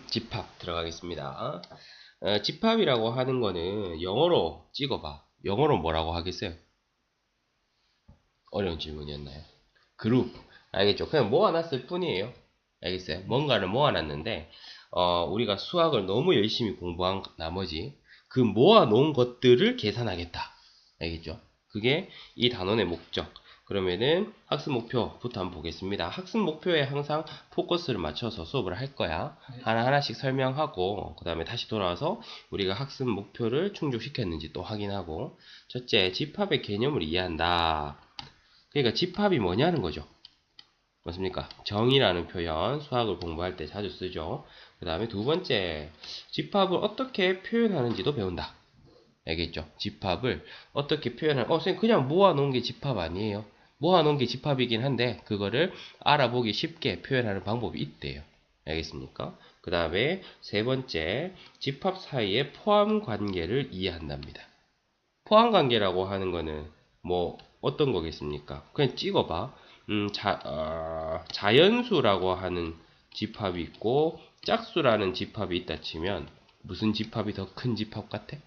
집합 들어가겠습니다. 집합이라고 하는 거는 영어로 찍어봐. 영어로 뭐라고 하겠어요? 어려운 질문이었나요? 그룹. 알겠죠? 그냥 모아놨을 뿐이에요. 알겠어요? 뭔가를 모아놨는데 우리가 수학을 너무 열심히 공부한 나머지 그 모아놓은 것들을 계산하겠다. 알겠죠? 그게 이 단원의 목적. 그러면은 학습 목표부터 한번 보겠습니다. 학습 목표에 항상 포커스를 맞춰서 수업을 할 거야. 하나하나씩 설명하고 그 다음에 다시 돌아와서 우리가 학습 목표를 충족시켰는지 또 확인하고. 첫째, 집합의 개념을 이해한다. 그러니까 집합이 뭐냐는 거죠. 맞습니까? 정의라는 표현 수학을 공부할 때 자주 쓰죠. 그 다음에 두 번째, 집합을 어떻게 표현하는지도 배운다. 알겠죠? 집합을 어떻게 선생님 그냥 모아놓은 게 집합 아니에요. 모아놓은 게 집합이긴 한데 그거를 알아보기 쉽게 표현하는 방법이 있대요. 알겠습니까? 그 다음에 세 번째, 집합 사이의 포함 관계를 이해한답니다. 포함 관계라고 하는 거는 뭐 어떤 거겠습니까? 그냥 찍어봐. 자연수라고 하는 집합이 있고 짝수라는 집합이 있다 치면 무슨 집합이 더 큰 집합 같아?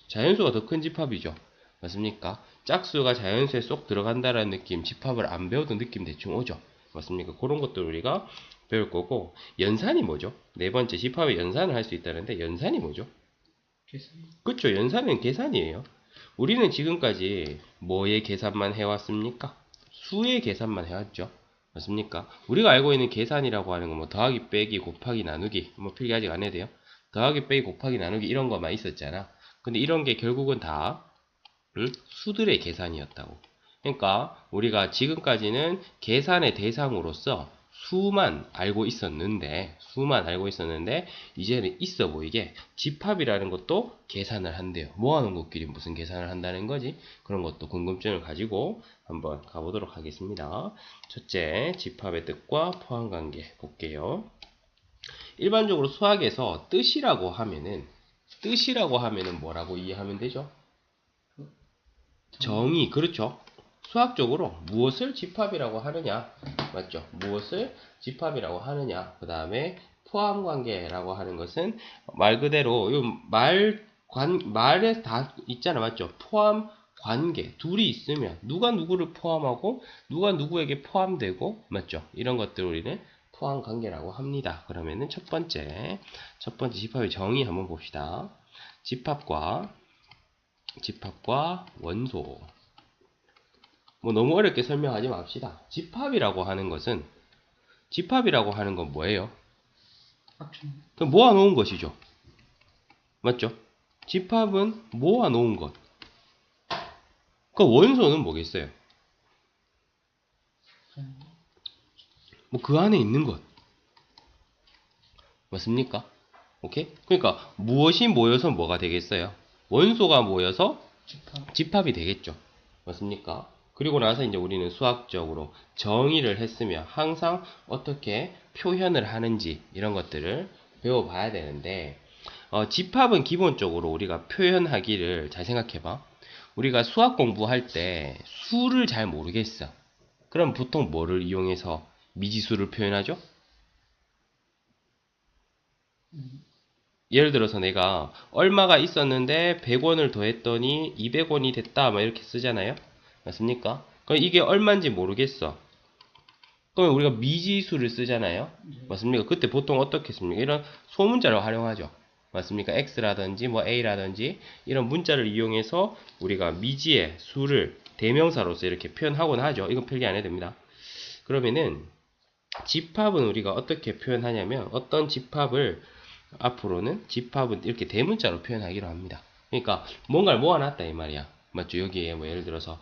자연수가 더 큰 집합이죠. 맞습니까? 짝수가 자연수에 쏙 들어간다라는 느낌, 집합을 안 배워도 느낌 대충 오죠. 맞습니까? 그런 것들 우리가 배울 거고, 연산이 뭐죠? 네 번째, 집합의 연산을 할 수 있다는데 연산이 뭐죠? 계산. 그쵸, 연산은 계산이에요. 우리는 지금까지 뭐의 계산만 해왔습니까? 수의 계산만 해왔죠. 맞습니까? 우리가 알고 있는 계산이라고 하는 건 뭐 더하기, 빼기, 곱하기, 나누기, 뭐 필기 아직 안 해도 돼요. 더하기, 빼기, 곱하기, 나누기 이런 것만 있었잖아. 근데 이런 게 결국은 다 수들의 계산이었다고. 그러니까 우리가 지금까지는 계산의 대상으로서 수만 알고 있었는데 이제는 있어 보이게 집합이라는 것도 계산을 한대요. 모아놓은 것끼리 무슨 계산을 한다는 거지? 그런 것도 궁금증을 가지고 한번 가보도록 하겠습니다. 첫째, 집합의 뜻과 포함관계 볼게요. 일반적으로 수학에서 뜻이라고 하면은 뭐라고 이해하면 되죠? 정의, 그렇죠. 수학적으로 무엇을 집합이라고 하느냐, 맞죠? 무엇을 집합이라고 하느냐. 그 다음에 포함관계라고 하는 것은 말 그대로 말에 다 있잖아, 맞죠? 포함 관계, 둘이 있으면 누가 누구를 포함하고 누가 누구에게 포함되고, 맞죠? 이런 것들 우리는 포함 관계라고 합니다. 그러면은 첫 번째 집합의 정의 한번 봅시다. 집합과 원소. 뭐 너무 어렵게 설명하지 맙시다. 집합이라고 하는 건 뭐예요? 그럼 모아놓은 것이죠. 맞죠? 집합은 모아놓은 것. 그 원소는 뭐겠어요? 뭐 그 안에 있는 것. 맞습니까? 오케이? 그러니까 무엇이 모여서 뭐가 되겠어요? 원소가 모여서 집합이 되겠죠. 맞습니까? 그리고 나서 이제 우리는 수학적으로 정의를 했으며 항상 어떻게 표현을 하는지 이런 것들을 배워봐야 되는데 집합은 기본적으로 우리가 표현하기를 잘 생각해봐. 우리가 수학 공부할 때 수를 잘 모르겠어. 그럼 보통 뭐를 이용해서 미지수를 표현하죠? 예를 들어서 내가 얼마가 있었는데 100원을 더했더니 200원이 됐다 막 이렇게 쓰잖아요. 맞습니까? 그럼 이게 얼마인지 모르겠어. 그러면 우리가 미지수를 쓰잖아요. 맞습니까? 그때 보통 어떻게 씁니까? 이런 소문자를 활용하죠. 맞습니까? x라든지 뭐 a라든지 이런 문자를 이용해서 우리가 미지의 수를 대명사로서 이렇게 표현하곤 하죠. 이건 필기 안 해도 됩니다. 그러면은 집합은 우리가 어떻게 표현하냐면 어떤 집합을 앞으로는 집합은 이렇게 대문자로 표현하기로 합니다. 그러니까 뭔가를 모아놨다 이 말이야. 맞죠? 여기에 뭐 예를 들어서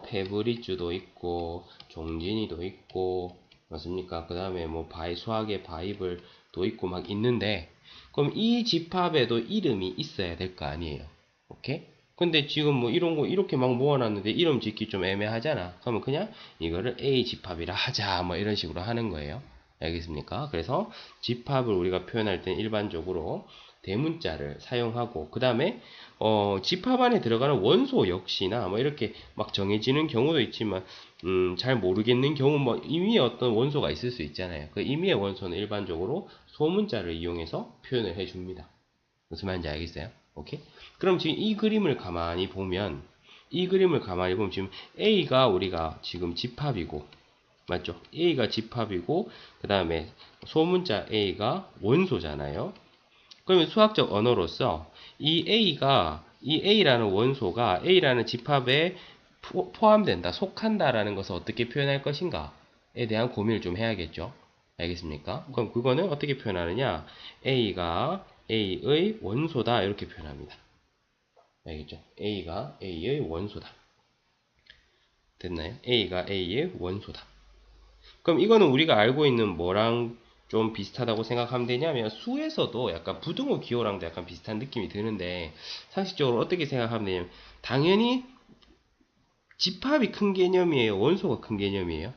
페브리즈도 있고 종진이도 있고 맞습니까? 그 다음에 뭐 수학의 바이블도 있고 막 있는데 그럼 이 집합에도 이름이 있어야 될 거 아니에요. 오케이? 근데 지금 뭐 이런 거 이렇게 막 모아놨는데 이름 짓기 좀 애매하잖아. 그러면 그냥 이거를 A 집합이라 하자 뭐 이런 식으로 하는 거예요. 알겠습니까? 그래서 집합을 우리가 표현할 땐 일반적으로 대문자를 사용하고, 그 다음에 집합 안에 들어가는 원소 역시나 뭐 이렇게 막 정해지는 경우도 있지만 잘 모르겠는 경우 뭐 임의의 어떤 원소가 있을 수 있잖아요. 그 임의의 원소는 일반적으로 소문자를 이용해서 표현을 해줍니다. 무슨 말인지 알겠어요? 오케이? 그럼 지금 이 그림을 가만히 보면 지금 A가 우리가 지금 집합이고, 맞죠? A가 집합이고, 그 다음에 소문자 A가 원소잖아요. 그러면 수학적 언어로서 이 A라는 원소가 A라는 집합에 포함된다, 속한다라는 것을 어떻게 표현할 것인가에 대한 고민을 좀 해야겠죠. 알겠습니까? 그럼 그거는 어떻게 표현하느냐? A가 A의 원소다, 이렇게 표현합니다. 알겠죠? A가 A의 원소다. 됐나요? A가 A의 원소다. 그럼 이거는 우리가 알고 있는 뭐랑 좀 비슷하다고 생각하면 되냐면, 수에서도 약간 부등호 기호랑도 약간 비슷한 느낌이 드는데, 상식적으로 어떻게 생각하면 되냐면, 당연히 집합이 큰 개념이에요, 원소가 큰 개념이에요?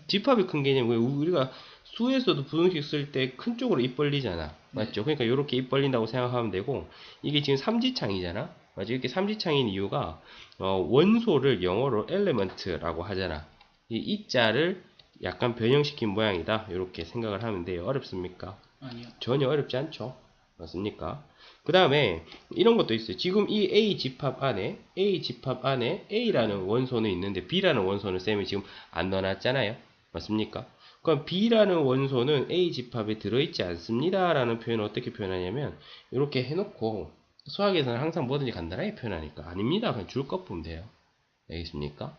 집합이 큰 개념이에요. 우리가 수에서도 부등식 쓸 때 큰 쪽으로 입 벌리잖아, 맞죠? 그러니까 이렇게 입 벌린다고 생각하면 되고, 이게 지금 삼지창이잖아, 맞죠? 이렇게 삼지창인 이유가 원소를 영어로 element라고 하잖아. 이 이자를 약간 변형시킨 모양이다, 이렇게 생각을 하면 돼요. 어렵습니까? 아니요. 전혀 어렵지 않죠. 맞습니까? 그 다음에 이런 것도 있어요. 지금 이 A 집합 안에 A라는 원소는 있는데 B라는 원소는 쌤이 지금 안 넣어놨잖아요. 맞습니까? 그럼 B라는 원소는 A 집합에 들어있지 않습니다 라는 표현을 어떻게 표현하냐면, 이렇게 해놓고, 수학에서는 항상 뭐든지 간단하게 표현하니까 아닙니다, 그냥 줄 것 보면 돼요. 알겠습니까?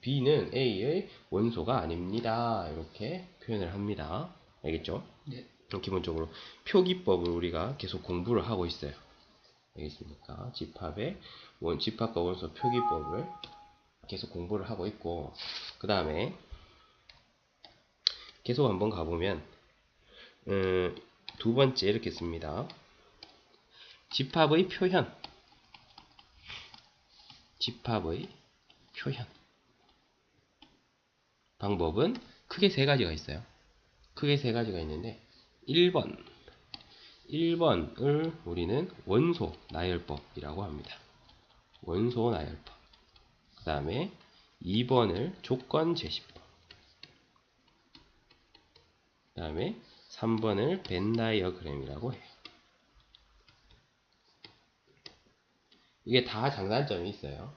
B는 A의 원소가 아닙니다, 이렇게 표현을 합니다. 알겠죠? 네. 기본적으로 표기법을 우리가 계속 공부를 하고 있어요. 알겠습니까? 집합과 원소 표기법을 계속 공부를 하고 있고, 그 다음에 계속 한번 가보면 두 번째 이렇게 씁니다. 집합의 표현. 방법은 크게 세 가지가 있어요. 크게 세 가지가 있는데, 1번을 우리는 원소 나열법이라고 합니다. 원소 나열법. 그 다음에 2번을 조건 제시법. 그 다음에 3번을 벤 다이어그램이라고 해요. 이게 다 장단점이 있어요.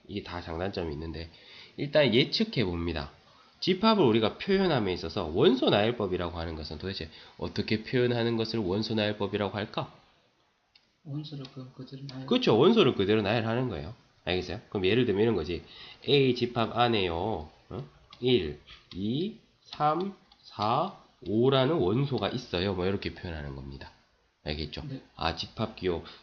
이게 다 장단점이 있는데, 일단 예측해 봅니다. 집합을 우리가 표현함에 있어서 원소 나열법이라고 하는 것은 도대체 어떻게 표현하는 것을 원소 나열법이라고 할까? 원소를 그대로 나열. 그렇죠. 원소를 그대로 나열하는 거예요. 알겠어요? 그럼 예를 들면 이런 거지. A 집합 안에요, 1, 2, 3, 4, 5라는 원소가 있어요. 뭐 이렇게 표현하는 겁니다. 알겠죠? 네.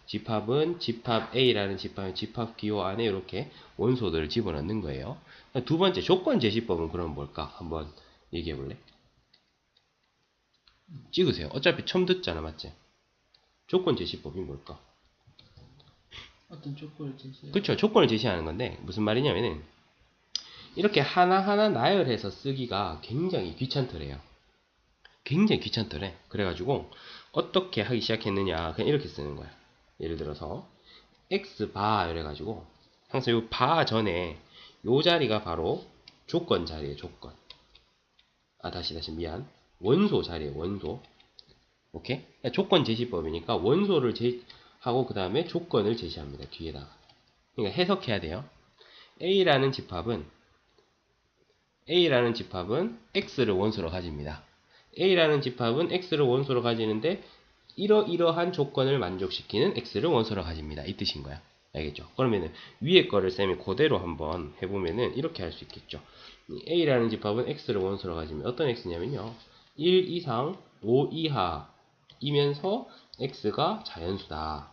집합은 집합 A라는 집합 기호 안에 이렇게 원소들을 집어넣는 거예요. 두 번째, 조건 제시법은 그럼 뭘까? 한번 얘기해 볼래? 찍으세요. 어차피 처음 듣잖아, 맞지? 조건 제시법이 뭘까? 어떤 조건을 제시해요? 그렇죠. 조건을 제시하는 건데, 무슨 말이냐면은, 이렇게 하나하나 나열해서 쓰기가 굉장히 귀찮더래요. 굉장히 귀찮더래. 그래가지고 어떻게 하기 시작했느냐, 그냥 이렇게 쓰는 거야. 예를 들어서 x바 이래가지고, 항상 요 바 전에 요 자리가 바로 조건 자리예요. 조건. 다시 미안. 원소 자리예요. 원소. 오케이? 조건 제시법이니까 원소를 하고 그 다음에 조건을 제시합니다. 뒤에다가. 그러니까 해석해야 돼요. A라는 집합은 X를 원소로 가집니다. A라는 집합은 X를 원소로 가지는데, 이러이러한 조건을 만족시키는 X를 원소로 가집니다. 이 뜻인 거야. 알겠죠? 그러면은 위에 거를 쌤이 그대로 한번 해보면은 이렇게 할 수 있겠죠. A라는 집합은 X를 원소로 가지면 어떤 X냐면요, 1 이상 5 이하이면서 X가 자연수다.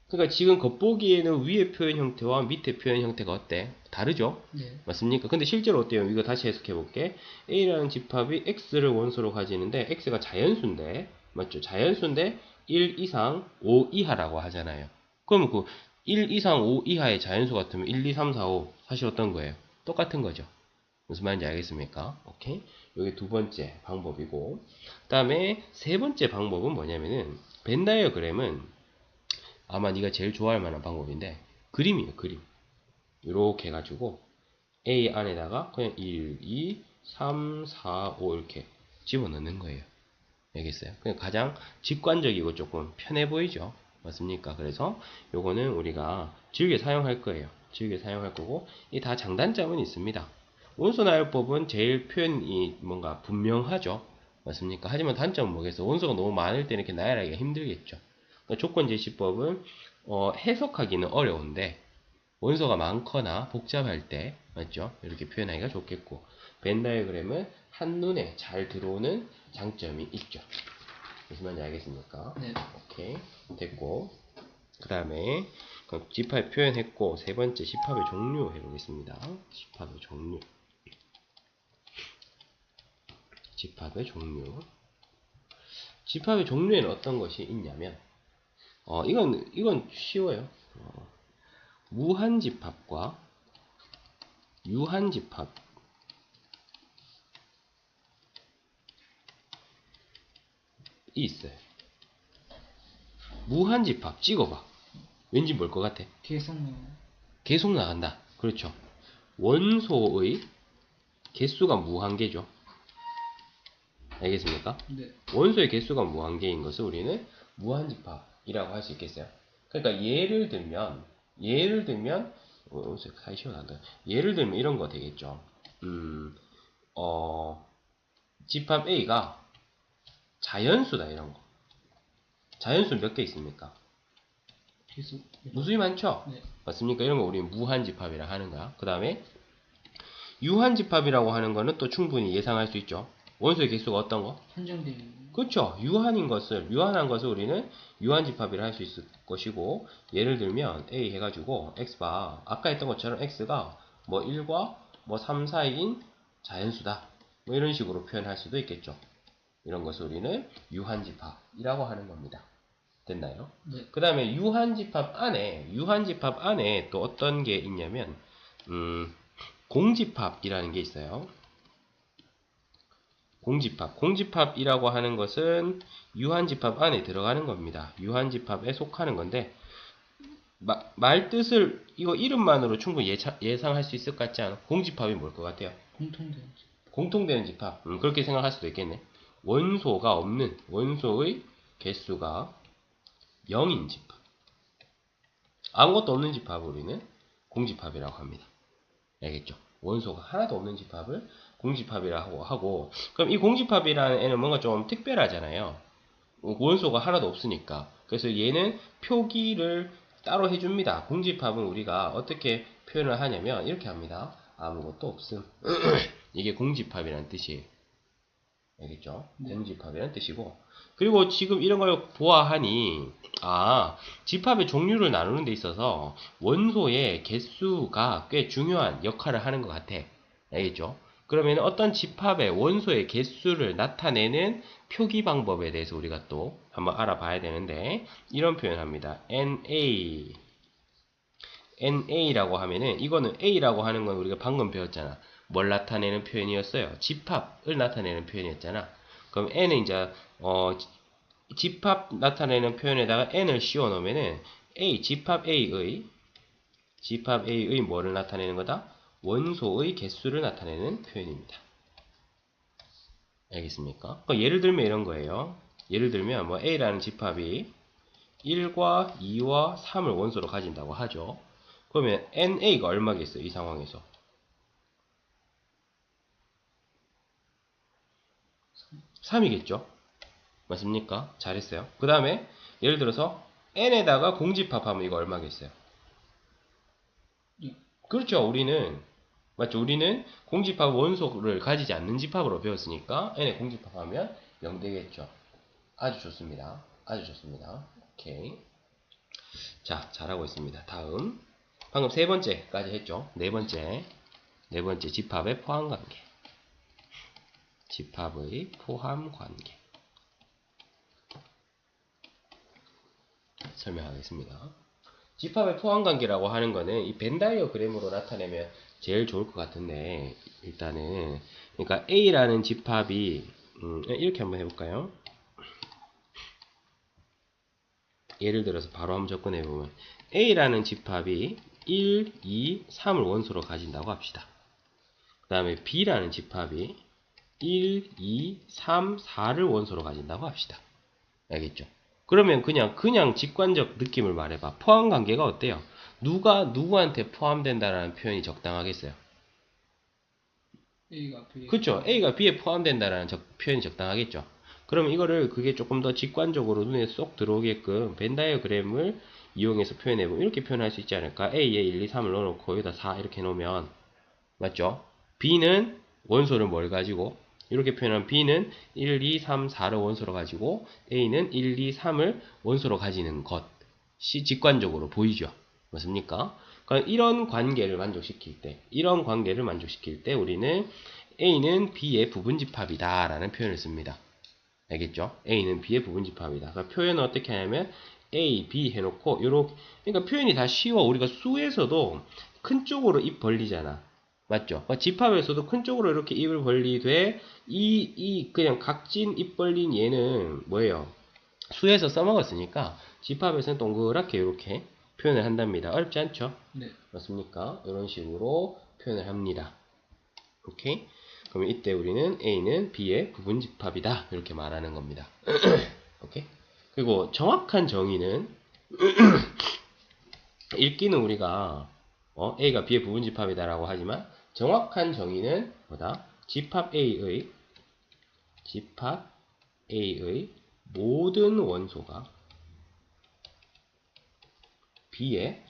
그러니까 지금 겉보기에는 위의 표현 형태와 밑의 표현 형태가 어때? 다르죠? 네. 맞습니까? 근데 실제로 어때요? 이거 다시 해석해 볼게. A라는 집합이 X를 원소로 가지는데, X가 자연수인데, 맞죠? 자연수인데 1 이상 5 이하라고 하잖아요. 그러면 그 1 이상 5 이하의 자연수 같으면 1, 2, 3, 4, 5 사실 어떤 거예요? 똑같은 거죠. 무슨 말인지 알겠습니까? 오케이? 이게 두 번째 방법이고, 그 다음에 세 번째 방법은 뭐냐면은 벤 다이어그램은 아마 네가 제일 좋아할 만한 방법인데 그림이에요. 그림. 이렇게 해가지고 A 안에다가 그냥 1, 2, 3, 4, 5 이렇게 집어넣는 거예요. 알겠어요? 그냥 가장 직관적이고 조금 편해 보이죠? 맞습니까? 그래서 요거는 우리가 즐겨 사용할 거예요. 즐겨 사용할 거고, 이 다 장단점은 있습니다. 원소 나열법은 제일 표현이 뭔가 분명하죠? 맞습니까? 하지만 단점은 뭐겠어? 원소가 너무 많을 때는 이렇게 나열하기가 힘들겠죠. 그러니까 조건제시법은 해석하기는 어려운데 원소가 많거나 복잡할 때 맞죠? 이렇게 표현하기가 좋겠고, 벤 다이어그램은 한눈에 잘 들어오는 장점이 있죠. 무슨 말인지 알겠습니까? 네. 오케이, 됐고, 그 다음에 집합 표현했고, 세 번째 집합의 종류 해보겠습니다. 집합의 종류. 집합의 종류. 집합의 종류에는 어떤 것이 있냐면, 이건 쉬워요. 무한집합과 유한집합이 있어요. 무한집합 찍어봐. 왠지 뭘 것 같아? 계속 나와요. 계속 나간다. 그렇죠. 원소의 개수가 무한계죠. 알겠습니까? 네. 원소의 개수가 무한계인 것을 우리는 무한집합이라고 할 수 있겠어요. 그러니까 예를 들면 사이 시원한다. 예를 들면 이런 거 되겠죠. 집합 A가 자연수다 이런 거. 자연수 몇 개 있습니까? 계속. 무수히 많죠? 네. 맞습니까? 이런 거 우리는 무한집합이라 하는 거야. 그 다음에 유한집합이라고 하는 거는 또 충분히 예상할 수 있죠. 원소의 개수가 어떤 거? 한정되어 있는. 그렇죠. 유한한 것을 우리는 유한집합이라 할 수 있을 것이고, 예를 들면 A 해가지고 X가 아까 했던 것처럼 X가 뭐 1과 뭐 3 사이인 자연수다. 뭐 이런 식으로 표현할 수도 있겠죠. 이런 것을 우리는 유한집합이라고 하는 겁니다. 됐나요? 네. 그 다음에 유한집합 안에 또 어떤 게 있냐면, 공집합이라는 게 있어요. 공집합이라고 하는 것은 유한집합 안에 들어가는 겁니다. 유한집합에 속하는 건데, 말 뜻을 이거 이름만으로 충분히 예상할 수 있을 것 같지 않아? 공집합이 뭘 것 같아요? 공통된. 공통되는 집합. 그렇게 생각할 수도 있겠네. 원소가 없는, 원소의 개수가 0인 집합. 아무것도 없는 집합을 우리는 공집합이라고 합니다. 알겠죠? 원소가 하나도 없는 집합을 공집합이라고 하고, 그럼 이 공집합이라는 애는 뭔가 좀 특별하잖아요. 원소가 하나도 없으니까. 그래서 얘는 표기를 따로 해줍니다. 공집합은 우리가 어떻게 표현을 하냐면 이렇게 합니다. 아무것도 없음. 이게 공집합이라는 뜻이에요. 알겠죠? 네. 공집합이라는 뜻이고, 그리고 지금 이런 걸 보아하니 집합의 종류를 나누는 데 있어서 원소의 개수가 꽤 중요한 역할을 하는 것 같아. 알겠죠? 그러면 어떤 집합의 원소의 개수를 나타내는 표기 방법에 대해서 우리가 또 한번 알아봐야 되는데, 이런 표현합니다. NA라고 하면은, 이거는 A라고 하는 건 우리가 방금 배웠잖아. 뭘 나타내는 표현이었어요? 집합을 나타내는 표현이었잖아. 그럼 N은 이제 집합 나타내는 표현에다가 N을 씌워 놓으면은 집합 A의 뭐를 나타내는 거다? 원소의 개수를 나타내는 표현입니다. 알겠습니까? 예를 들면 이런 거예요. 예를 들면 뭐 A라는 집합이 1과 2와 3을 원소로 가진다고 하죠. 그러면 NA가 얼마겠어요? 이 상황에서. 3이겠죠? 맞습니까? 잘했어요. 그 다음에 예를 들어서 n에다가 공집합하면 이거 얼마겠어요? 그렇죠. 우리는 공집합 원소를 가지지 않는 집합으로 배웠으니까 n에 공집합하면 0 되겠죠. 아주 좋습니다. 아주 좋습니다. 오케이. 자, 잘하고 있습니다. 다음 방금 세 번째까지 했죠. 네 번째 집합의 포함관계. 집합의 포함관계 설명하겠습니다. 집합의 포함관계라고 하는 거는 이 벤 다이어그램으로 나타내면 제일 좋을 것 같은데, 일단은 그러니까 A라는 집합이 이렇게 한번 해볼까요? 예를 들어서 바로 한번 접근해 보면 A라는 집합이 1, 2, 3을 원소로 가진다고 합시다. 그 다음에 B라는 집합이 1, 2, 3, 4를 원소로 가진다고 합시다. 알겠죠? 그러면 그냥 직관적 느낌을 말해봐. 포함 관계가 어때요? 누가 누구한테 포함된다라는 표현이 적당하겠어요? A가 B에 그렇죠. A가 B에 포함된다라는 표현이 적당하겠죠. 그럼 이거를 그게 조금 더 직관적으로 눈에 쏙 들어오게끔 벤 다이어그램을 이용해서 표현해보면 이렇게 표현할 수 있지 않을까? A에 1, 2, 3을 넣어놓고 여기다 4 이렇게 놓으면 맞죠? B는 원소를 뭘 가지고 이렇게 표현하면 B는 1, 2, 3, 4를 원소로 가지고 A는 1, 2, 3을 원소로 가지는 것이 직관적으로 보이죠. 맞습니까? 그러니까 이런 관계를 만족시킬 때 우리는 A는 B의 부분집합이다 라는 표현을 씁니다. 알겠죠? A는 B의 부분집합이다. 그러니까 표현을 어떻게 하냐면 A, B 해놓고 요렇게 그러니까 표현이 다 쉬워. 우리가 수에서도 큰 쪽으로 입 벌리잖아. 맞죠? 집합에서도 큰 쪽으로 이렇게 입을 벌리되 그냥 각진 입 벌린 얘는 뭐예요? 수에서 써먹었으니까 집합에서는 동그랗게 이렇게 표현을 한답니다. 어렵지 않죠? 네. 맞습니까? 이런 식으로 표현을 합니다. 오케이? 그러면 이때 우리는 A는 B의 부분집합이다. 이렇게 말하는 겁니다. 오케이? 그리고 정확한 정의는 읽기는 우리가 A가 B의 부분집합이다라고 하지만 정확한 정의는 뭐다? 집합 A의 모든 원소가 B에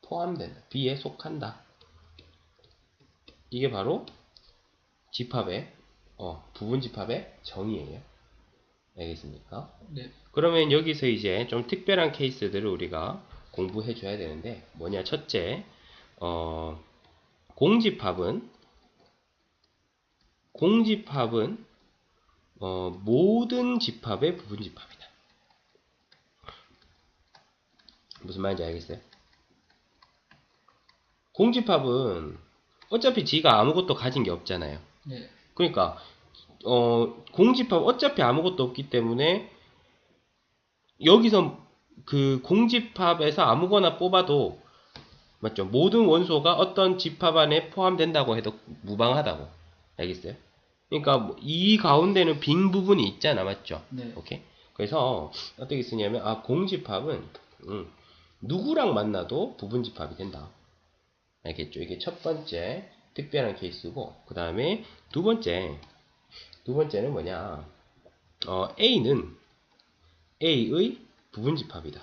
포함된다. B에 속한다. 이게 바로 집합의 부분집합의 정의예요. 알겠습니까? 네. 그러면 여기서 이제 좀 특별한 케이스들을 우리가 공부해 줘야 되는데 뭐냐? 첫째, 공집합은 모든 집합의 부분집합이다. 무슨 말인지 알겠어요? 공집합은 어차피 지가 아무것도 가진 게 없잖아요. 네. 그러니까 공집합 어차피 아무것도 없기 때문에 여기서 그 공집합에서 아무거나 뽑아도 맞죠? 모든 원소가 어떤 집합 안에 포함된다고 해도 무방하다고. 알겠어요? 그러니까 이 가운데는 빈 부분이 있잖아. 맞죠? 네. 오케이? 그래서 어떻게 쓰냐면 공집합은 누구랑 만나도 부분집합이 된다. 알겠죠? 이게 첫 번째 특별한 케이스고 그 다음에 두 번째는 뭐냐? A는 A의 부분집합이다.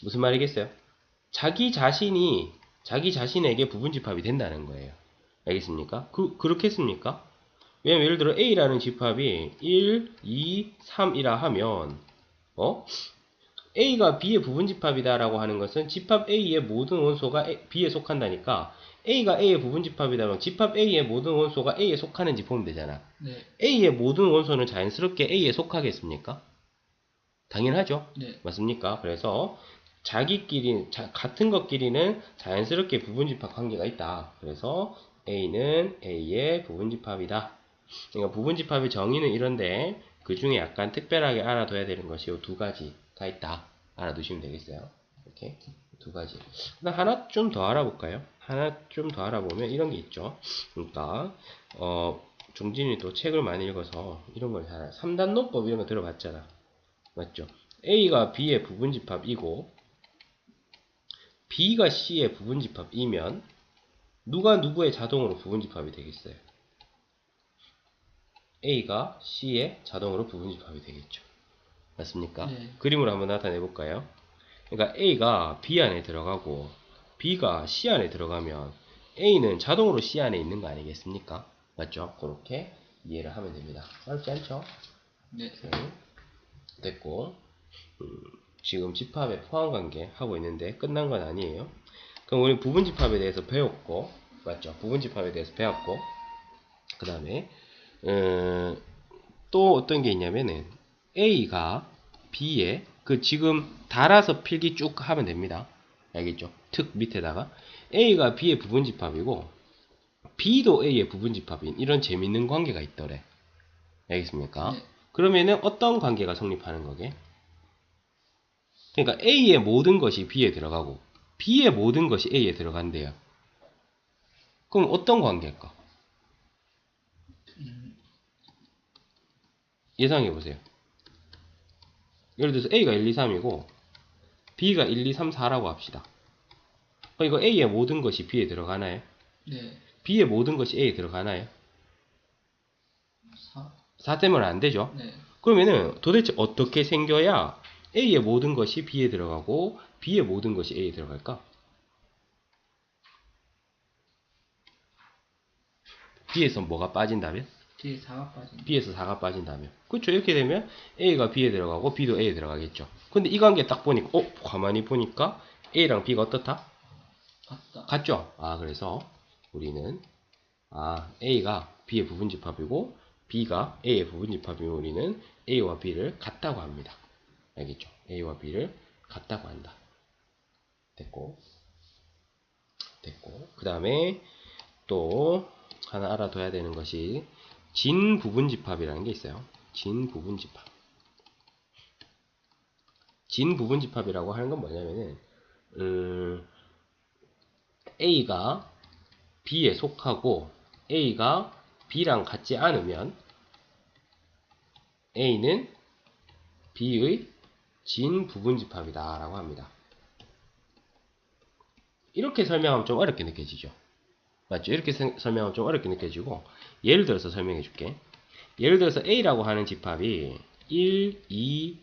무슨 말이겠어요? 자기 자신에게 부분집합이 된다는 거예요. 알겠습니까? 그렇겠습니까? 왜냐면 예를 들어 A라는 집합이 1, 2, 3이라 하면 A가 B의 부분집합이다라고 하는 것은 집합 A의 모든 원소가 B에 속한다니까 A가 A의 부분집합이다면 집합 A의 모든 원소가 A에 속하는지 보면 되잖아. 네. A의 모든 원소는 자연스럽게 A에 속하겠습니까? 당연하죠. 네. 맞습니까? 그래서 같은 것끼리는 자연스럽게 부분집합 관계가 있다. 그래서 A는 A의 부분집합이다. 그러니까 부분집합의 정의는 이런데 그 중에 약간 특별하게 알아둬야 되는 것이 이 두 가지가 있다. 알아두시면 되겠어요. 이렇게 두 가지. 그다음 하나 좀 더 알아볼까요? 하나 좀 더 알아보면 이런 게 있죠. 그러니까 종진이 또 책을 많이 읽어서 이런 걸 잘 3단노법 이런 거 들어봤잖아. 맞죠? A가 B의 부분집합이고 B가 C의 부분집합이면 누가 누구의 자동으로 부분집합이 되겠어요? A가 C의 자동으로 부분집합이 되겠죠. 맞습니까? 네. 그림으로 한번 나타내 볼까요? 그러니까 A가 B 안에 들어가고 B가 C 안에 들어가면 A는 자동으로 C 안에 있는 거 아니겠습니까? 맞죠? 그렇게 이해를 하면 됩니다. 어렵지 않죠? 네. 됐고 지금 집합의 포함관계 하고 있는데 끝난 건 아니에요. 그럼 우리 부분집합에 대해서 배웠고 맞죠? 부분집합에 대해서 배웠고 그 다음에 또 어떤 게 있냐면은 A가 B에 지금 달아서 필기 쭉 하면 됩니다. 알겠죠? 특 밑에다가 A가 B의 부분집합이고 B도 A의 부분집합인 이런 재밌는 관계가 있더래. 알겠습니까? 네. 그러면은 어떤 관계가 성립하는 거게? 그러니까 A의 모든 것이 B에 들어가고 B의 모든 것이 A에 들어간대요. 그럼 어떤 관계일까? 음, 예상해 보세요. 예를 들어서 A가 1, 2, 3이고 B가 1, 2, 3, 4라고 합시다. 이거 A의 모든 것이 B에 들어가나요? 네. B의 모든 것이 A에 들어가나요? 4. 4 때문에 안 되죠? 네. 그러면은 도대체 어떻게 생겨야 A의 모든 것이 B에 들어가고 B의 모든 것이 A에 들어갈까? B에서 뭐가 빠진다면? 뒤에 4가 빠진. B에서 4가 빠진다면. 그렇죠. 이렇게 되면 A가 B에 들어가고 B도 A에 들어가겠죠. 근데 이 관계 딱 보니까 가만히 보니까 A랑 B가 어떻다? 같다. 같죠? 그래서 우리는 A가 B의 부분집합이고 B가 A의 부분집합이면 우리는 A와 B를 같다고 합니다. 알겠죠? A와 B를 같다고 한다. 됐고. 그 다음에 또 하나 알아둬야 되는 것이 진부분집합이라는 게 있어요. 진부분집합. 진부분집합이라고 하는 건 뭐냐면은 A가 B에 속하고 A가 B랑 같지 않으면 A는 B의 진부분집합이다 라고 합니다. 이렇게 설명하면 좀 어렵게 느껴지죠. 맞죠? 이렇게 설명하면 좀 어렵게 느껴지고 예를 들어서 설명해 줄게. 예를 들어서 A라고 하는 집합이 1, 2,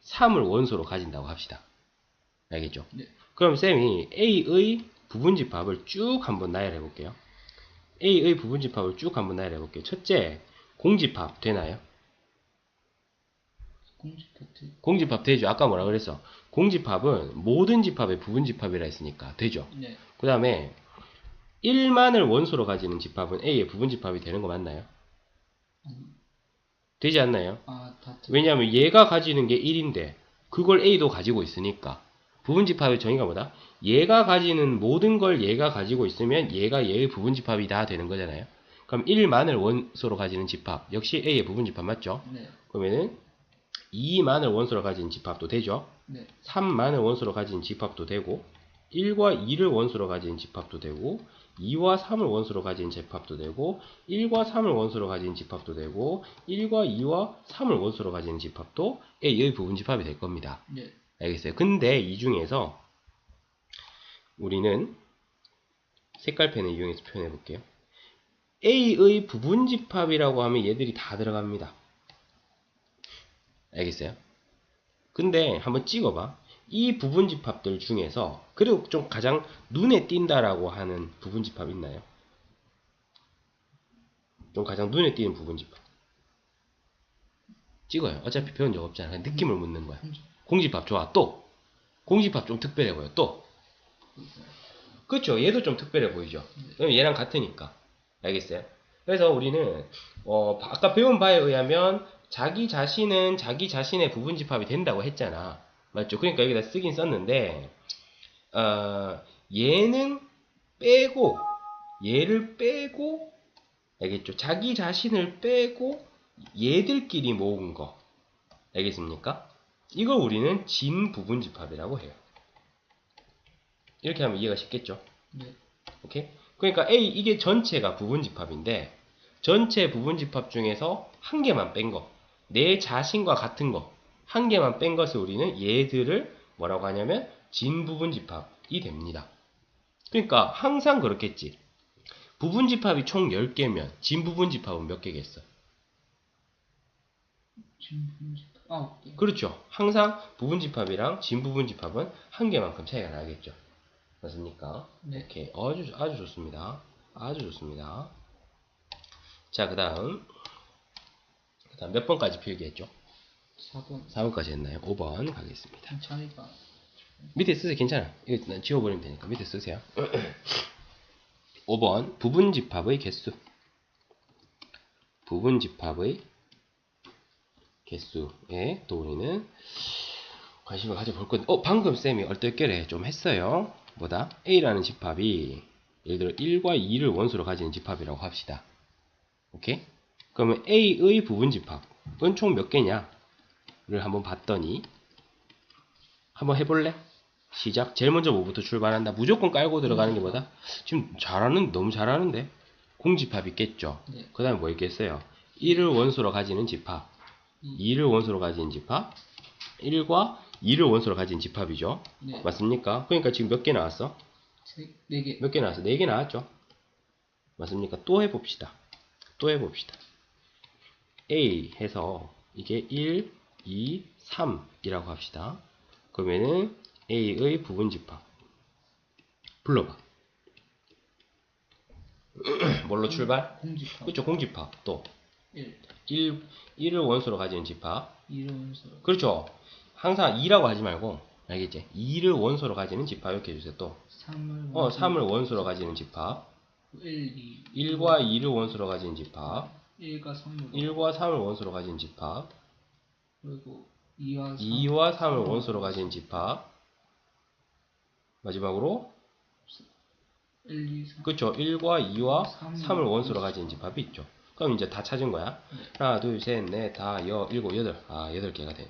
3을 원소로 가진다고 합시다. 알겠죠? 네. 그럼 쌤이 A의 부분집합을 쭉 한번 나열해 볼게요. A의 부분집합을 쭉 한번 나열해 볼게요. 첫째, 공집합 되나요? 공집합. 공집합 되죠. 아까 뭐라 그랬어? 공집합은 모든 집합의 부분집합이라 했으니까 되죠. 네. 그 다음에 1만을 원소로 가지는 집합은 A의 부분집합이 되는 거 맞나요? 되지 않나요? 다 왜냐하면 얘가 가지는 게 1인데 그걸 A도 가지고 있으니까 부분집합의 정의가 뭐다? 얘가 가지는 모든 걸 얘가 가지고 있으면 얘가 얘의 부분집합이 다 되는 거잖아요. 그럼 1만을 원소로 가지는 집합 역시 A의 부분집합 맞죠? 네. 그러면은 2만을 원소로 가진 집합도 되죠. 네. 3만을 원소로 가진 집합도 되고 1과 2를 원소로 가진 집합도 되고 2와 3을 원소로 가진 집합도 되고 1과 3을 원소로 가진 집합도 되고 1과 2와 3을 원소로 가진 집합도 A의 부분집합이 될 겁니다. 네. 알겠어요? 근데 이 중에서 우리는 색깔펜을 이용해서 표현해 볼게요. A의 부분집합이라고 하면 얘들이 다 들어갑니다. 알겠어요? 근데 한번 찍어봐. 이 부분집합들 중에서 그리고 좀 가장 눈에 띈다라고 하는 부분집합 있나요? 좀 가장 눈에 띄는 부분집합. 찍어요. 어차피 배운 적 없잖아. 그냥 느낌을 묻는 거야. 공집합 좋아. 또 공집합 좀 특별해 보여. 또 그렇죠. 얘도 좀 특별해 보이죠. 그럼 얘랑 같으니까. 알겠어요? 그래서 우리는 아까 배운 바에 의하면 자기 자신은 자기 자신의 부분집합이 된다고 했잖아. 맞죠? 그러니까 여기다 쓰긴 썼는데 얘는 빼고 얘를 빼고 알겠죠? 자기 자신을 빼고 얘들끼리 모은 거 알겠습니까? 이걸 우리는 진부분집합이라고 해요. 이렇게 하면 이해가 쉽겠죠? 네. 오케이? 그러니까 A 이게 전체가 부분집합인데 전체 부분집합 중에서 한 개만 뺀 거, 내 자신과 같은 거 한 개만 뺀 것을 우리는 얘들을 뭐라고 하냐면 진부분집합이 됩니다. 그러니까 항상 그렇겠지. 부분집합이 총 10개면 진부분집합은 몇 개겠어? 진부분집합 9개. 그렇죠. 항상 부분집합이랑 진부분집합은 한 개만큼 차이가 나겠죠. 맞습니까? 네. 오케이. 아주 좋습니다. 아주 좋습니다. 자, 그 다음 몇 번까지 필기했죠? 4번. 4번까지 했나요? 5번 가겠습니다. 차이가. 밑에 쓰세요. 괜찮아. 이거 난 지워버리면 되니까 밑에 쓰세요. 5번 부분집합의 개수. 부분집합의 개수에 또 우리는 관심을 가져볼 건데, 방금 쌤이 얼떨결에 좀 했어요. 뭐다? A라는 집합이, 예를 들어 1과 2를 원소로 가지는 집합이라고 합시다. 오케이? 그러면 A의 부분 집합은 총 몇 개냐를 한번 봤더니, 한번 해볼래? 시작. 제일 먼저 뭐부터 출발한다? 무조건 깔고 들어가는 게 뭐다? 지금 너무 잘하는데? 공집합 있겠죠? 네. 그 다음에 뭐 있겠어요? 1을 원소로 가지는 집합, 2를 원소로 가지는 집합, 1과 2를 원소로 가진 집합이죠. 네. 맞습니까? 그러니까 지금 몇 개 나왔어? 4개. 몇 개 나왔어? 4개 나왔죠? 맞습니까? 또 해봅시다. A 해서 이게 1, 2, 3이라고 합시다. 그러면은 A의 부분 집합 불러봐. 뭘로 출발? 공집합. 그렇죠. 공집합. 또 1. 1을 원소로 가지는 집합. 2를 원소. 그렇죠. 항상 2라고 하지 말고, 알겠지? 2를 원소로 가지는 집합 이렇게 해주세요. 또 3을 원소로 가지는 집합, 1과 2를 원소로 가지는 집합, 1과 3을 원소로 가지는 집합, 그리고 2와 3을 원소로 가지는 집합, 마지막으로 1, 2, 3. 그렇죠. 1과 2와 3을 원소로 가지는 집합이 있죠. 그럼 이제 다 찾은 거야. 네. 하나, 둘, 셋, 넷, 다, 일곱, 여덟. 8개가 되네.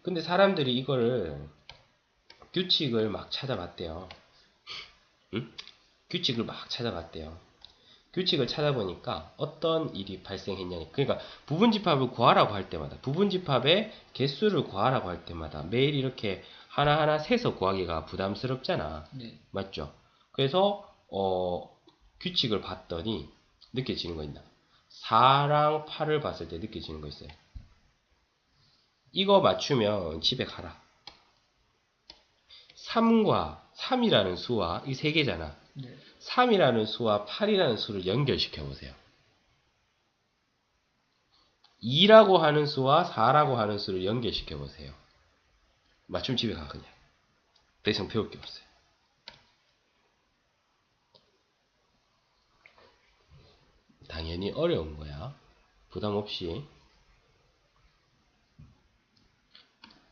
근데 사람들이 이거를 규칙을 막 찾아봤대요. 응? 규칙을 막 찾아봤대요. 규칙을 찾아보니까 어떤 일이 발생했냐니. 그러니까 부분집합을 구하라고 할 때마다, 부분집합의 개수를 구하라고 할 때마다 매일 이렇게 하나하나 세서 구하기가 부담스럽잖아. 네. 맞죠? 그래서 규칙을 봤더니 느껴지는 거 있나? 4랑 8을 봤을 때 느껴지는 거 있어요. 이거 맞추면 집에 가라. 3이라는 수와 이 세 개잖아. 네. 3이라는 수와 8이라는 수를 연결시켜 보세요. 2라고 하는 수와 4라고 하는 수를 연결시켜 보세요. 맞춤 집에 가 그냥. 더 이상 배울 게 없어요. 당연히 어려운 거야. 부담 없이.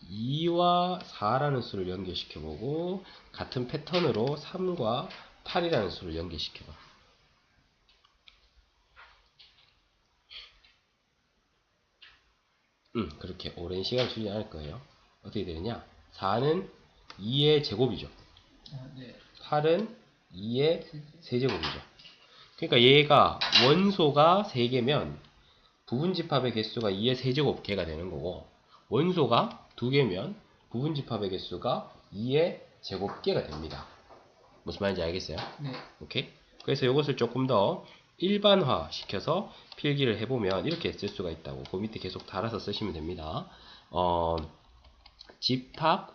2와 4라는 수를 연결시켜보고 같은 패턴으로 3과 8이라는 수를 연결시켜봐. 그렇게 오랜 시간 주지 않을 거예요. 어떻게 되느냐? 4는 2의 제곱이죠. 네. 8은 2의 세제곱이죠. 그러니까 얘가 원소가 3개면 부분집합의 개수가 2의 세제곱 개가 되는 거고, 원소가 2개면 부분집합의 개수가 2의 제곱개가 됩니다. 무슨 말인지 알겠어요? 네. 오케이? 그래서 이것을 조금 더 일반화 시켜서 필기를 해보면 이렇게 쓸 수가 있다고. 그 밑에 계속 달아서 쓰시면 됩니다. 집합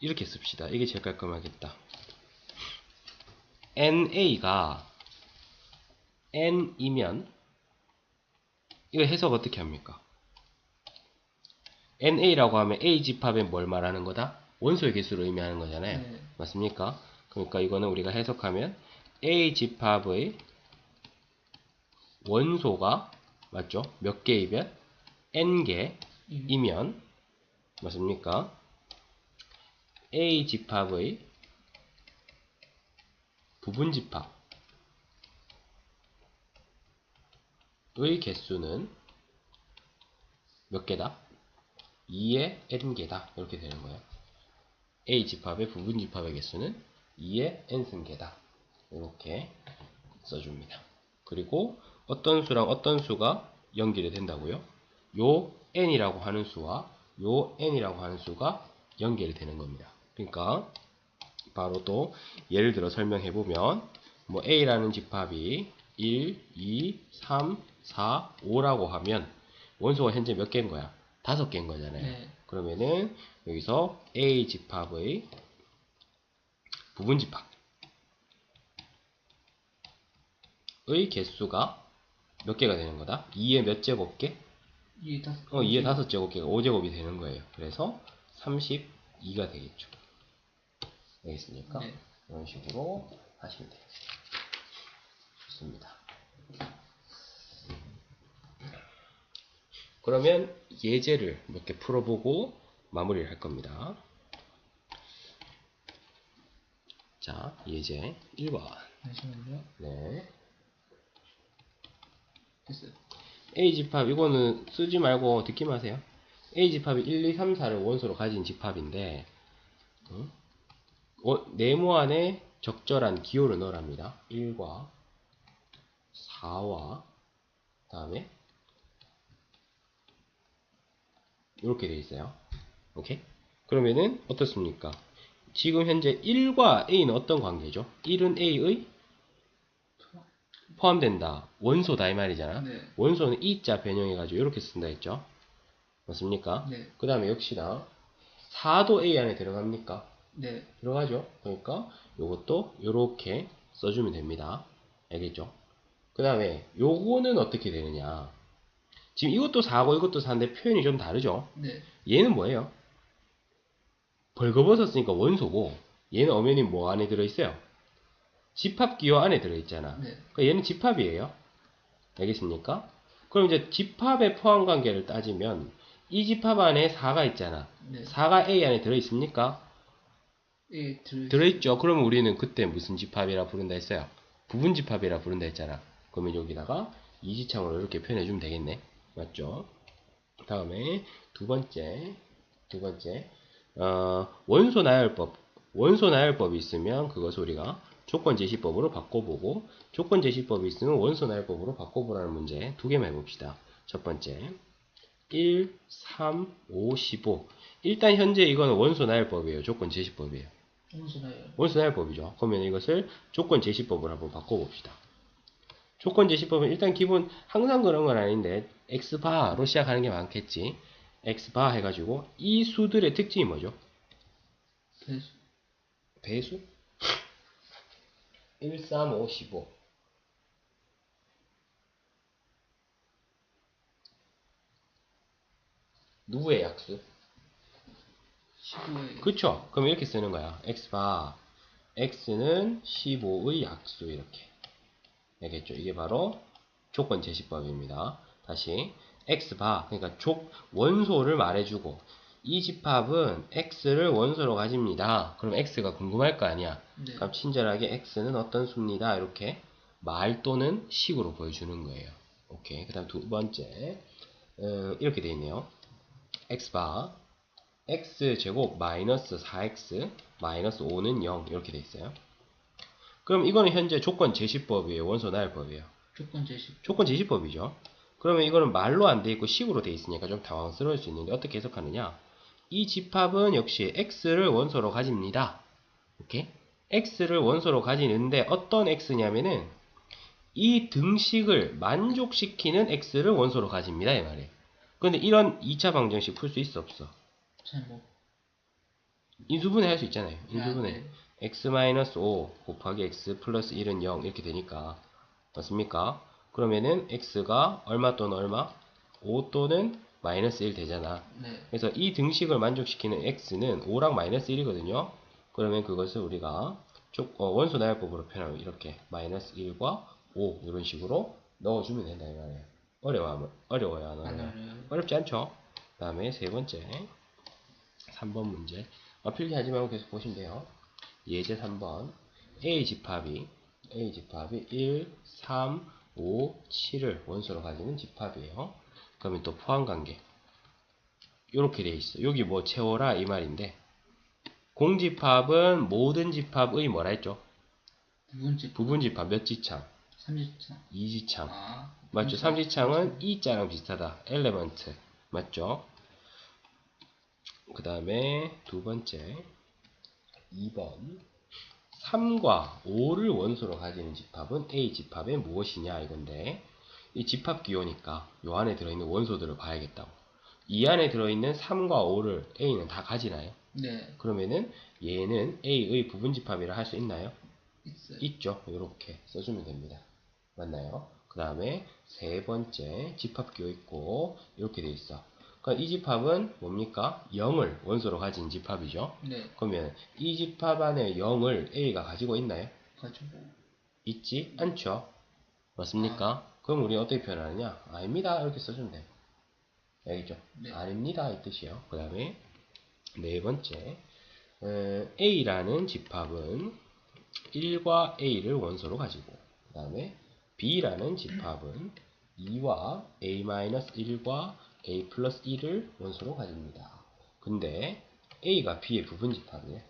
이렇게 씁시다. 이게 제일 깔끔하겠다. NA가 N이면 이거 해석 어떻게 합니까? NA라고 하면 A 집합에 뭘 말하는 거다? 원소의 개수를 의미하는 거잖아요. 네. 맞습니까? 그러니까 이거는 우리가 해석하면 A 집합의 원소가 맞죠? 몇 개이면 N개이면 맞습니까? A 집합의 부분집합의 개수는 몇 개다? 2의 n개다. 이렇게 되는 거예요. A 집합의 부분집합의 개수는 2의 n승개다. 이렇게 써줍니다. 그리고 어떤 수랑 어떤 수가 연결이 된다고요? 요 n이라고 하는 수와 요 n이라고 하는 수가 연결이 되는 겁니다. 그러니까 바로 또 예를 들어 설명해 보면 뭐 A라는 집합이 1, 2, 3, 4, 5라고 하면 원소가 현재 몇 개인 거야? 5개인 거잖아요. 네. 그러면은 여기서 A 집합의 부분집합의 개수가 몇 개가 되는 거다? 2의 몇 제곱개? 2의 2의 5제곱개가 5제곱이 되는 거예요. 그래서 32가 되겠죠. 알겠습니까? 네. 이런 식으로 하시면 돼요. 좋습니다. 그러면 예제를 몇 개 풀어보고 마무리를 할 겁니다. 자, 예제 1번. 잠시만요. 네. 됐어요. A 집합, 이거는 쓰지 말고 듣기만 하세요. A 집합이 1, 2, 3, 4를 원소로 가진 집합인데, 네모 안에 적절한 기호를 넣으랍니다. 1과 4와, 다음에, 이렇게 돼 있어요. 오케이? 그러면은, 어떻습니까? 지금 현재 1과 A는 어떤 관계죠? 1은 A의 포함된다. 원소다 이 말이잖아. 네. 원소는 E자 변형해가지고 이렇게 쓴다 했죠. 맞습니까? 네. 그 다음에 역시나 4도 A 안에 들어갑니까? 네. 들어가죠. 그러니까 요것도 이렇게 써주면 됩니다. 알겠죠? 그 다음에 요거는 어떻게 되느냐? 지금 이것도 4고 이것도 4인데 표현이 좀 다르죠? 네. 얘는 뭐예요? 벌거벗었으니까 원소고, 얘는 엄연히 뭐 안에 들어있어요? 집합기호 안에 들어있잖아. 네. 그러니까 얘는 집합이에요. 알겠습니까? 그럼 이제 집합의 포함 관계를 따지면 이 집합 안에 4가 있잖아. 네. 4가 A 안에 들어있습니까? 예, 들어있죠. 그러면 우리는 그때 무슨 집합이라 부른다 했어요? 부분집합이라 부른다 했잖아. 그러면 여기다가 이지창으로 이렇게 표현해주면 되겠네. 맞죠? 다음에 두 번째, 원소 나열법. 원소 나열법이 있으면 그것을 우리가 조건 제시법으로 바꿔보고, 조건 제시법이 있으면 원소 나열법으로 바꿔보라는 문제 두 개만 해봅시다. 첫 번째, 1, 3, 5, 15. 일단 현재 이거는 원소 나열법이에요. 조건 제시법이에요. 원소나요. 원소 나열법이죠. 그러면 이것을 조건 제시법으로 한번 바꿔봅시다. 조건 제시법은 일단 기본 항상 그런 건 아닌데 x바로 시작하는 게 많겠지. x바 해가지고 이 수들의 특징이 뭐죠? 배수. 배수? 1, 3, 5, 15. 누구의 약수? 15에. 그쵸? 그럼 이렇게 쓰는 거야. x바 x는 15의 약수 이렇게. 알겠죠? 이게 바로 조건 제시법입니다. 다시 x바 그러니까 원소를 말해주고 이 집합은 x를 원소로 가집니다. 그럼 x가 궁금할 거 아니야. 네. 그럼 친절하게 x는 어떤 수입니다. 이렇게 말 또는 식으로 보여주는 거예요. 오케이. 그 다음 두 번째 이렇게 되어 있네요. x바 x제곱 마이너스 4x 마이너스 5는 0 이렇게 되어 있어요. 그럼 이거는 현재 조건 제시법이에요. 원소 나열법이에요. 조건 제시. 조건 제시법이죠. 그러면 이거는 말로 안 돼 있고 식으로 돼 있으니까 좀 당황스러울 수 있는데 어떻게 해석하느냐? 이 집합은 역시 x를 원소로 가집니다. 오케이? x를 원소로 가지는데 어떤 x냐면은 이 등식을 만족시키는 x를 원소로 가집니다. 이 말이에요. 그런데 이런 2차 방정식 풀 수 있어 없어? 잘못. 인수분해 할 수 있잖아요. 인수분해. 네. x-5 곱하기 x 플러스 1은 0 이렇게 되니까 맞습니까? 그러면은 x가 얼마 또는 얼마? 5 또는 마이너스 1 되잖아. 네. 그래서 이 등식을 만족시키는 x는 5랑 마이너스 1이거든요. 그러면 그것을 우리가 원소 나열법으로 표현하면 이렇게 마이너스 1과 5 이런 식으로 넣어주면 된다 이 말이에요. 어려워요 안 어려워요? 어렵지 않죠? 그 다음에 세 번째 3번 문제 필기하지 말고 계속 보시면 돼요. 예제 3번 A 집합이 1, 3, 5, 7을 원소로 가지는 집합이에요. 그러면 또 포함관계 이렇게 돼 있어. 여기 뭐 채워라 이 말인데 공집합은 모든 집합의 뭐라 했죠? 부분집합 몇 지창? 3지창. 2지창. 아, 맞죠? 3지창은 E자랑 비슷하다. 엘레먼트. 맞죠? 그 다음에 두 번째 2번 3과 5를 원소로 가지는 집합은 A 집합의 무엇이냐 이건데 이 집합 기호니까 요 안에 들어있는 원소들을 봐야겠다고. 이 안에 들어있는 3과 5를 A는 다 가지나요? 네. 그러면은 얘는 A의 부분집합이라 할 수 있나요? 있어요. 있죠. 이렇게 써주면 됩니다. 맞나요? 그 다음에 세 번째 집합 기호 있고 이렇게 돼 있어. 그러니까 이 집합은 뭡니까? 0을 원소로 가진 집합이죠. 네. 그러면 이 집합 안에 0을 A가 가지고 있나요? 가지고. 있지 않죠. 맞습니까? 그럼 우리 어떻게 표현하느냐? 아닙니다. 이렇게 써주면 돼. 알겠죠? 네. 아닙니다 이 뜻이에요. 그 다음에 네 번째, A라는 집합은 1과 A를 원소로 가지고, 그 다음에 B라는 집합은 2와 A-1과 A 플러스 1을 원소로 가집니다. 근데 A가 B의 부분집합이에요.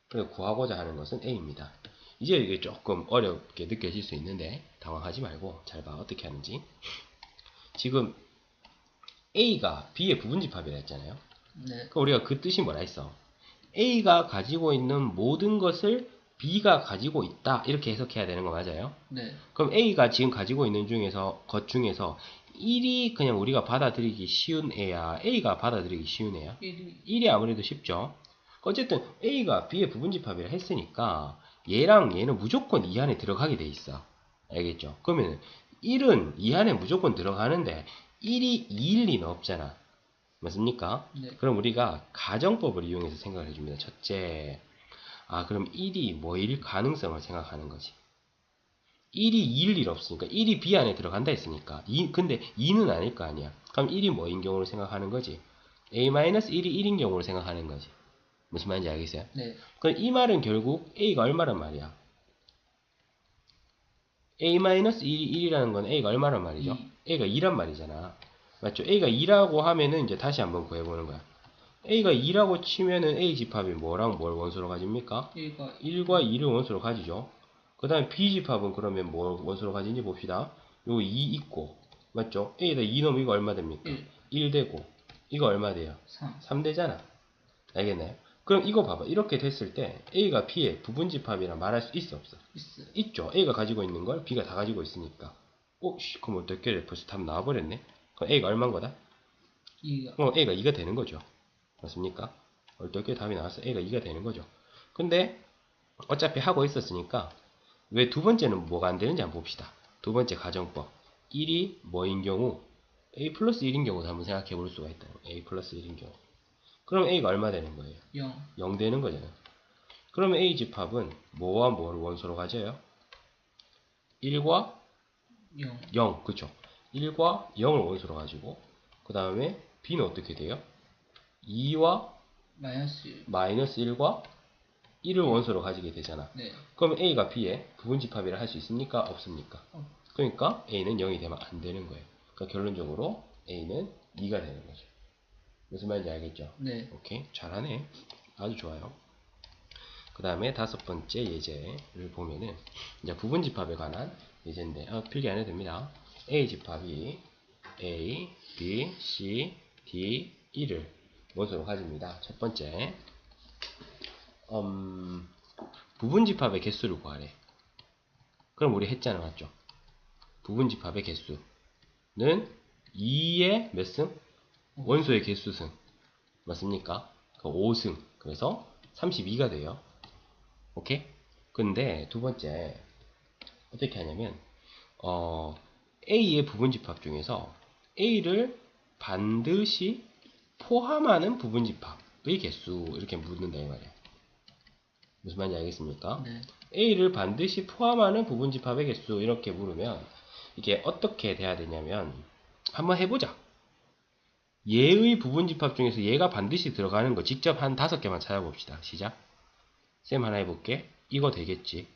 그래서 구하고자 하는 것은 A입니다. 이제 이게 조금 어렵게 느껴질 수 있는데 당황하지 말고 잘 봐. 어떻게 하는지. 지금 A가 B의 부분집합이라 했잖아요. 네. 그럼 우리가 그 뜻이 뭐라 했어? A가 가지고 있는 모든 것을 B가 가지고 있다. 이렇게 해석해야 되는 거 맞아요? 네. 그럼 A가 지금 가지고 있는 것 중에서 1이 그냥 우리가 받아들이기 쉬운 애야? A가 받아들이기 쉬운 애야? 1이 아무래도 쉽죠? 어쨌든 A가 B의 부분집합이라 했으니까 얘랑 얘는 무조건 이 안에 들어가게 돼 있어. 알겠죠? 그러면 1은 이 안에 무조건 들어가는데 1이 2일 리는 없잖아. 맞습니까? 네. 그럼 우리가 가정법을 이용해서 생각을 해줍니다. 첫째, 그럼 1이 뭐일 가능성을 생각하는 거지. 1이 2일 일 없으니까 1이 B 안에 들어간다 했으니까 근데 2는 아닐 거 아니야. 그럼 1이 뭐인 경우로 생각하는 거지. A-1이 1인 경우로 생각하는 거지. 무슨 말인지 알겠어요? 네. 그럼 이 말은 결국 A가 얼마란 말이야? A-1이 1이라는 건 A가 얼마란 말이죠? A가 2란 말이잖아. 맞죠? A가 2라고 하면은 이제 다시 한번 구해보는 거야. A가 2라고 치면은 A 집합이 뭐랑 뭘 원소로 가집니까? 1과 1과 2를 원소로 가지죠. 그 다음에 B 집합은 그러면 뭘 원소로 가진지 봅시다. 요 2 있고, 맞죠? A에다 2 넣으면 이거 얼마 됩니까? 1 되고, 이거 얼마 돼요? 3 되잖아. 알겠나요? 그럼 이거 봐봐. 이렇게 됐을 때 A가 B의 부분집합이라 말할 수 있어 없어? 있어요. 있죠. A가 가지고 있는 걸 B가 다 가지고 있으니까. 그럼 어떻게 벌써 답 나와버렸네? 그럼 A가 얼마인 거다? 2가. A가 2가 되는 거죠. 맞습니까? 어떻게 답이 나왔어? A가 2가 되는 거죠. 근데 어차피 하고 있었으니까 왜 두 번째는 뭐가 안 되는지 한번 봅시다. 두 번째 가정법. 1이 뭐인 경우? A 플러스 1인 경우도 한번 생각해 볼 수가 있다. A 플러스 1인 경우. 그럼 A가 얼마 되는 거예요? 0. 0 되는 거잖아요. 그러면 A 집합은 뭐와 뭐를 원소로 가져요? 1과 0. 0, 그쵸? 1과 0을 원소로 가지고 그 다음에 B는 어떻게 돼요? 2와 마이너스 1. 마이너스 1과 1을 원소로 가지게 되잖아. 네. 그럼 A가 B의 부분집합이라 할 수 있습니까? 없습니까? 그러니까 A는 0이 되면 안 되는 거예요. 그러니까 결론적으로 A는 2가 되는 거죠. 무슨 말인지 알겠죠? 네. 오케이, 잘하네. 아주 좋아요. 그 다음에 다섯 번째 예제를 보면은 이제 부분집합에 관한 예제인데 필기 안 해도 됩니다. A 집합이 A, B, C, D, E를 원소로 가집니다. 첫 번째, 부분집합의 개수를 구하래. 그럼 우리 했잖아, 맞죠? 부분집합의 개수는 2의 몇 승? 원소의 개수승. 맞습니까? 5승. 그래서 32가 돼요. 오케이? 근데 두 번째 어떻게 하냐면 A의 부분집합 중에서 A를 반드시 포함하는 부분집합의 개수 이렇게 묻는다 이 말이에요. 무슨 말인지 알겠습니까? 네. A를 반드시 포함하는 부분집합의 개수 이렇게 물으면 이게 어떻게 돼야 되냐면 한번 해보자. 얘의 부분집합 중에서 얘가 반드시 들어가는 거 직접 한 5개만 찾아봅시다. 시작. 쌤 하나 해볼게. 이거 되겠지.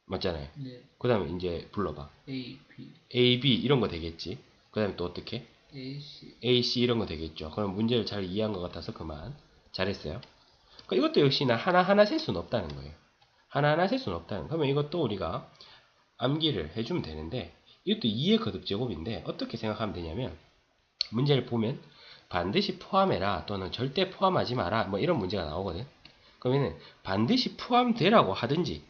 맞잖아요. 네. 그 다음에 이제 불러봐. A, B, A, B 이런 거 되겠지. 그 다음에 또 어떻게? A, C. A, C 이런 거 되겠죠. 그럼 문제를 잘 이해한 것 같아서 그만. 잘했어요. 그러니까 이것도 역시나 하나하나 셀 수는 없다는 거예요. 하나하나 셀 수는 없다는 거예요. 그러면 이것도 우리가 암기를 해주면 되는데 이것도 2의 거듭제곱인데 어떻게 생각하면 되냐면 문제를 보면 반드시 포함해라 또는 절대 포함하지 마라 뭐 이런 문제가 나오거든. 그러면은 반드시 포함되라고 하든지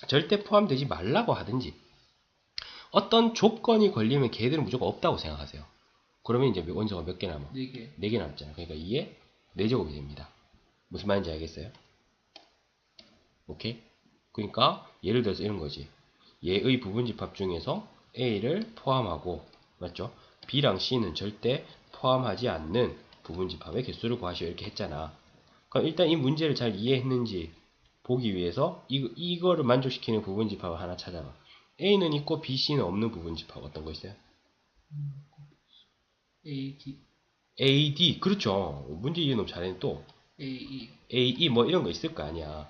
절대 포함되지 말라고 하든지 어떤 조건이 걸리면 걔들은 무조건 없다고 생각하세요. 그러면 이제 원소가 몇 개 남아? 4개. 4개 남잖아. 그러니까 2의 4제곱이 됩니다. 무슨 말인지 알겠어요? 오케이? 그러니까 예를 들어서 이런 거지. 얘의 부분집합 중에서 A를 포함하고 맞죠? B랑 C는 절대 포함하지 않는 부분집합의 개수를 구하시오 이렇게 했잖아. 그럼 일단 이 문제를 잘 이해했는지 보기 위해서 이거를 만족시키는 부분집합을 하나 찾아봐. A는 있고 B, C는 없는 부분집합 어떤 거 있어요? A, D, A, D. 그렇죠. 문제 이해 너무 잘했네. 또 A, E. A, E 뭐 이런 거 있을 거 아니야.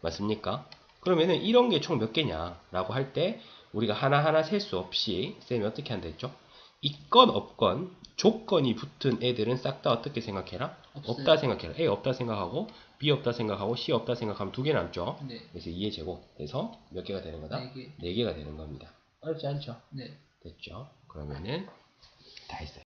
맞습니까? 그러면은 이런 게 총 몇 개냐라고 할 때 우리가 하나하나 셀 수 없이 쌤이 어떻게 한다 했죠? 있건 없건 조건이 붙은 애들은 싹 다 어떻게 생각해라? 없어요. 없다 생각해라. A 없다 생각하고 B 없다 생각하고 C 없다 생각하면 두 개 남죠. 네. 그래서 2의 제곱. 그래서 몇 개가 되는 거다? 네 개. 4개가 되는 겁니다. 어렵지 않죠? 네. 됐죠? 그러면은 다 했어요.